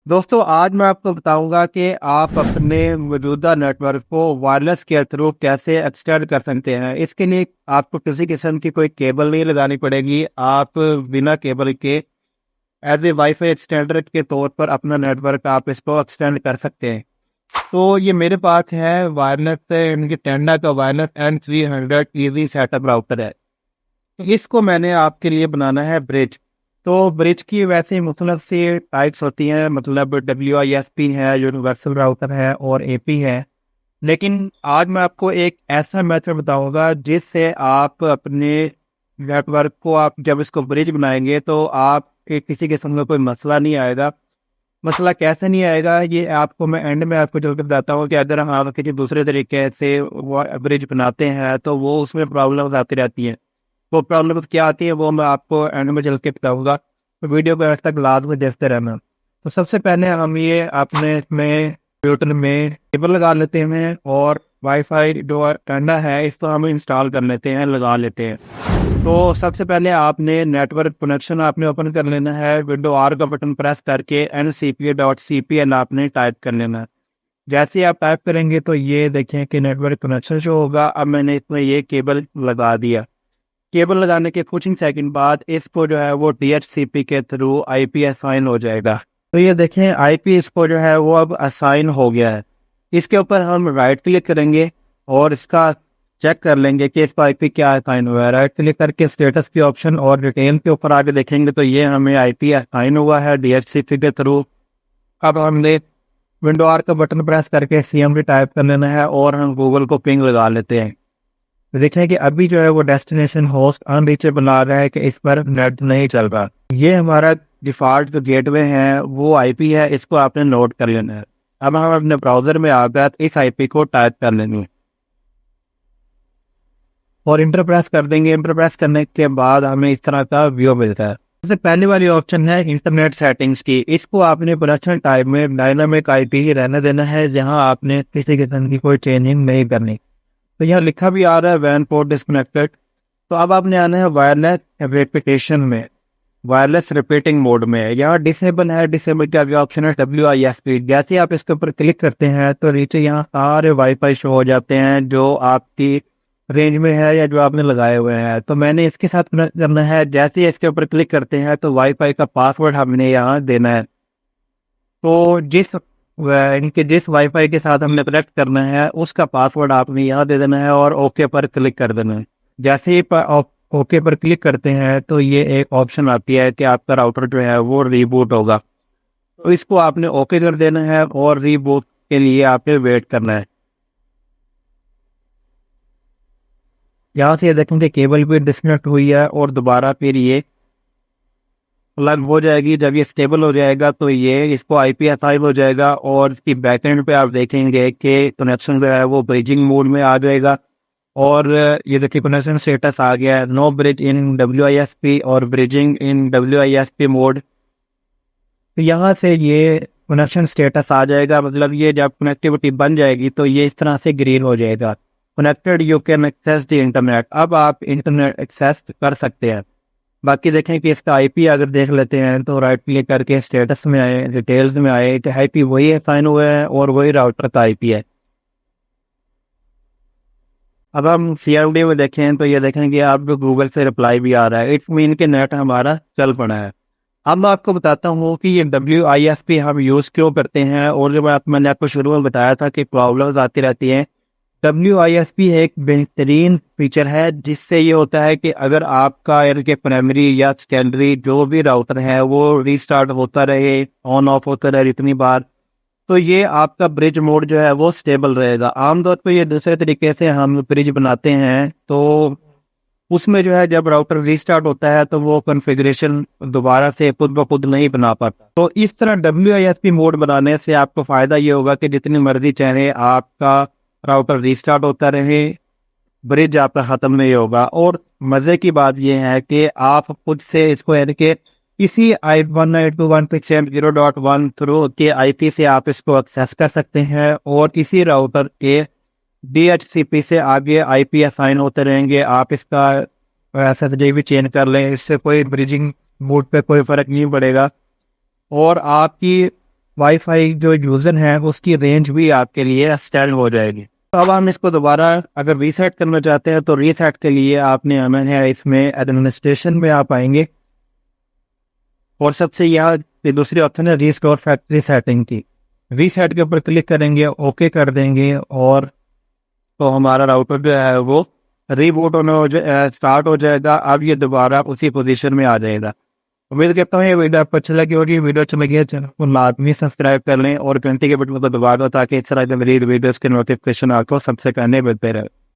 दोस्तों आज मैं आपको बताऊंगा कि आप अपने मौजूदा नेटवर्क को वायरलेस के थ्रू कैसे एक्सटेंड कर सकते हैं। इसके लिए आपको किसी किस्म की कोई केबल नहीं लगानी पड़ेगी। आप बिना केबल के एज ए वाईफाई एक्सटेंडर के तौर पर अपना नेटवर्क आप इसको एक्सटेंड कर सकते हैं। तो ये मेरे पास है वायरलेस से इनकी टेंडा का wireless N300 easy setup router है। तो इसको मैंने आपके लिए बनाना है ब्रिज। तो ब्रिज की वैसे मुख्तलिफ सी टाइप्स होती हैं, मतलब WISP है, यूनिवर्सल राउटर है और AP है। लेकिन आज मैं आपको एक ऐसा मेथड बताऊंगा जिससे आप अपने नेटवर्क को, आप जब इसको ब्रिज बनाएंगे तो आपके किसी किस्म का कोई मसला नहीं आएगा। मसला कैसे नहीं आएगा ये आपको मैं एंड में आपको चल कर बताता हूँ कि अगर हम किसी दूसरे तरीके से वो ब्रिज बनाते हैं तो वो उसमें प्रॉब्लम्स आती रहती हैं। वो प्रॉब्लम्स क्या आती है वो मैं आपको एंड में चल के बताऊंगा, तो वीडियो को एंड तक लाजमी देखते रहना। तो सबसे पहले हम ये अपने में कंप्यूटर में केबल लगा लेते हैं और वाईफाई जो टेंडा है इसको हम इंस्टॉल कर लेते हैं, लगा लेते हैं। तो सबसे पहले आपने नेटवर्क कनेक्शन आपने ओपन कर लेना है। विंडो R का बटन प्रेस करके ncpa.cpl आपने टाइप कर लेना है। जैसे ही आप टाइप करेंगे तो ये देखें कि नेटवर्क कनेक्शन शो होगा। अब मैंने इसमें ये केबल लगा दिया। केबल लगाने के कुछ ही सेकंड बाद इसको जो है वो DHCP के थ्रू IP असाइन हो जाएगा। तो ये देखें IP इसको जो है वो अब असाइन हो गया है। इसके ऊपर हम राइट क्लिक करेंगे और इसका चेक कर लेंगे कि इसका IP क्या असाइन हुआ है। राइट क्लिक करके स्टेटस के ऑप्शन और डिटेल के ऊपर आगे देखेंगे तो ये हमें IP असाइन हुआ है DHCP के थ्रू। अब हमने विंडो R का बटन प्रेस करके CMD टाइप कर लेना है और हम गूगल को पिंग लगा लेते हैं। तो देखें कि अभी जो है वो डेस्टिनेशन होस्ट अनरीचेबल आ रहा है कि इस पर नेट नहीं चल रहा। ये हमारा डिफॉल्ट जो गेटवे है वो IP है, इसको आपने नोट कर लेना है। अब हम अपने ब्राउजर में आकर इस IP को टाइप कर लेंगे और इंटर प्रेस कर देंगे। इंटर प्रेस करने के बाद हमें इस तरह का व्यू मिलता है। सबसे पहले वाली ऑप्शन है इंटरनेट सेटिंग्स की। इसको आपने प्रोडक्शन टाइप में डायनामिक IP ही रहने देना है, जहां आपने किसी किस्म की कोई चेंजिंग नहीं करनी। तो यहाँ लिखा भी आ रहा है वैन पोर्ट डिस्कनेक्टेड। तो अब आपने आना है वायरलेस रिपीटेशन में, वायरलेस रिपीटिंग मोड में। यहाँ डिसेबल है, डिसेबल का भी ऑप्शन है WISP। जैसे आप इसके ऊपर क्लिक करते हैं तो नीचे यहाँ सारे वाईफाई शो हो जाते हैं जो आपकी रेंज में है या जो आपने लगाए हुए हैं। तो मैंने इसके साथ करना है। जैसे ही इसके ऊपर क्लिक करते हैं तो वाईफाई का पासवर्ड हमने यहाँ देना है। तो जिस वाईफाई के साथ हमने कनेक्ट करना है उसका पासवर्ड आपने यहाँ दे देना है और ओके पर क्लिक कर देना है। जैसे ही ओके पर क्लिक करते हैं तो ये एक ऑप्शन आती है कि आपका राउटर जो है वो रीबूट होगा। तो इसको आपने ओके कर देना है और रीबूट के लिए आपने वेट करना है। यहाँ से देखेंगे केबल भी डिस्कनेक्ट हुई है और दोबारा फिर ये प्लग हो जाएगी। जब ये स्टेबल हो जाएगा तो ये इसको IP असाइन हो जाएगा और इसकी बैकएंड पे आप देखेंगे कि कनेक्शन जो है वो ब्रिजिंग मोड में आ जाएगा। और ये देखिए कनेक्शन स्टेटस आ गया है, नो ब्रिज इन WISP और ब्रिजिंग इन WISP मोड। तो यहाँ से ये कनेक्शन स्टेटस आ जाएगा, मतलब ये जब कनेक्टिविटी बन जाएगी तो ये इस तरह से ग्रीन हो जाएगा, connected you can access the internet. अब आप इंटरनेट एक्सेस कर सकते हैं। बाकी देखें कि इसका IP अगर देख लेते हैं तो राइट क्लिक करके स्टेटस में आए, डिटेल्स में आए तो IP वही असाइन हुआ है और वही राउटर का IP है। अब हम CMD में देखें तो ये देखें कि आपको गूगल से रिप्लाई भी आ रहा है। इट्स मीन के नेट हमारा चल पड़ा है। अब मैं आपको बताता हूँ कि ये WISP हम यूज़ क्यों करते हैं। और जो मैंने आपको शुरू में बताया था कि प्रॉब्लम्स आती रहती हैं। WISP एक बेहतरीन फीचर है जिससे ये होता है कि अगर आपका यानी कि प्राइमरी या सेकेंडरी जो भी राउटर है वो रीस्टार्ट होता रहे, ऑन ऑफ होता रहे इतनी बार, तो ये आपका ब्रिज मोड जो है वो स्टेबल रहेगा। आमतौर पर ये दूसरे तरीके से हम ब्रिज बनाते हैं तो उसमें जो है जब राउटर रीस्टार्ट होता है तो वो कॉन्फ़िगरेशन दोबारा से खुद ब खुद नहीं बना पाता। तो इस तरह WISP मोड बनाने से आपको फ़ायदा ये होगा कि जितनी मर्जी चाहे आपका राउटर रीस्टार्ट होता रहे, ब्रिज आपका ख़त्म नहीं होगा। और मज़े की बात यह है कि आप खुद से इसको यानी कि इसी 192.168.0.1 थ्रू के IP से आप इसको एक्सेस कर सकते हैं और इसी राउटर के DHCP से आगे IP असाइन होते रहेंगे। आप इसका SSD भी चेंज कर लें, इससे कोई ब्रिजिंग मोड पे कोई फ़र्क नहीं पड़ेगा। और आपकी वाईफाई जो यूज़र है उसकी रेंज भी आपके लिए एक्सटेंड हो जाएगी। तो अब हम इसको दोबारा अगर रीसेट करना चाहते हैं तो रीसेट के लिए आपने आना है, इसमें एडमिनिस्ट्रेशन में आप आएंगे और सबसे यहाँ पे दूसरी ऑप्शन है रीस्टोर फैक्ट्री सेटिंग की। रीसेट के ऊपर क्लिक करेंगे, ओके कर देंगे और तो हमारा राउटर जो है वो रीबूट होने स्टार्ट हो जाएगा। अब ये दोबारा उसी पोजीशन में आ जाएगा। उम्मीद करता हूँ ये वीडियो आपको अच्छी लगी होगी। वीडियो अच्छी लगी है चैनल को लाजमी सब्सक्राइब कर लें और घंटी के बटन को दबा दो ताकि इस तरह के मजीद वीडियोस के नोटिफिकेशन आपको सबसे पहले मिलते रहे।